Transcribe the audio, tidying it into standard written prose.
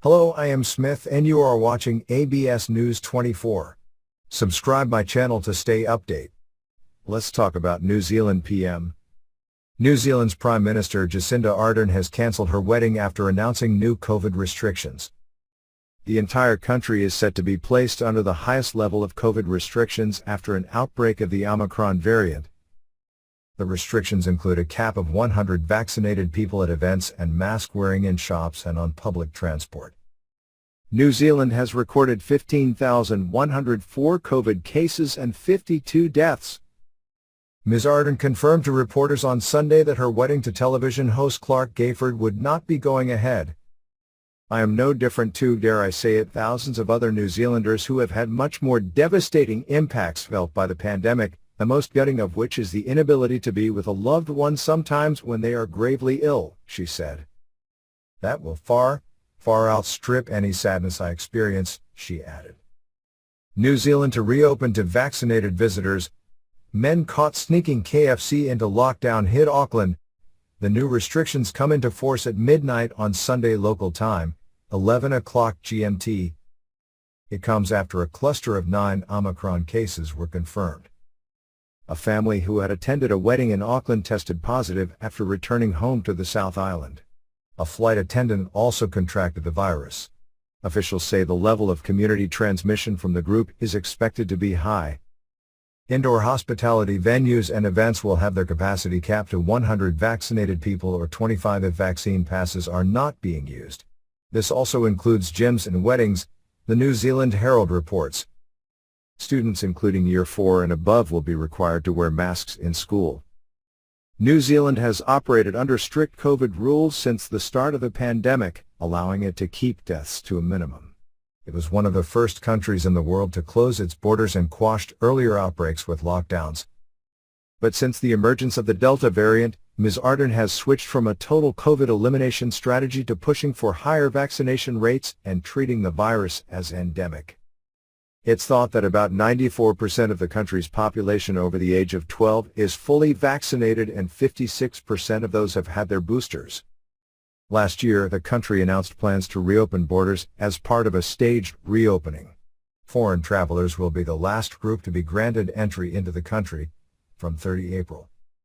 Hello, I am Smith and you are watching ABS News 24. Subscribe my channel to stay update. Let's talk about New Zealand PM. New Zealand's Prime Minister Jacinda Ardern has cancelled her wedding after announcing new COVID restrictions. The entire country is set to be placed under the highest level of COVID restrictions after an outbreak of the Omicron variant. The restrictions include a cap of 100 vaccinated people at events and mask wearing in shops and on public transport. New Zealand has recorded 15,104 COVID cases and 52 deaths. Ms. Ardern confirmed to reporters on Sunday that her wedding to television host Clarke Gayford would not be going ahead. I am no different to, dare I say it, thousands of other New Zealanders who have had much more devastating impacts felt by the pandemic, the most gutting of which is the inability to be with a loved one sometimes when they are gravely ill, she said. That will far outstrip any sadness I experience, she added. New Zealand to reopen to vaccinated visitors. Men caught sneaking KFC into lockdown hit Auckland. The new restrictions come into force at midnight on Sunday local time, 11 o'clock GMT. It comes after a cluster of 9 Omicron cases were confirmed. A family who had attended a wedding in Auckland tested positive after returning home to the South Island. A flight attendant also contracted the virus. Officials say the level of community transmission from the group is expected to be high. Indoor hospitality venues and events will have their capacity capped to 100 vaccinated people or 25 if vaccine passes are not being used. This also includes gyms and weddings, the New Zealand Herald reports. Students including Year 4 and above will be required to wear masks in school. New Zealand has operated under strict COVID rules since the start of the pandemic, allowing it to keep deaths to a minimum. It was one of the first countries in the world to close its borders and quashed earlier outbreaks with lockdowns. But since the emergence of the Delta variant, Ms. Ardern has switched from a total COVID elimination strategy to pushing for higher vaccination rates and treating the virus as endemic. It's thought that about 94% of the country's population over the age of 12 is fully vaccinated and 56% of those have had their boosters. Last year, the country announced plans to reopen borders as part of a staged reopening. Foreign travelers will be the last group to be granted entry into the country from 30 April.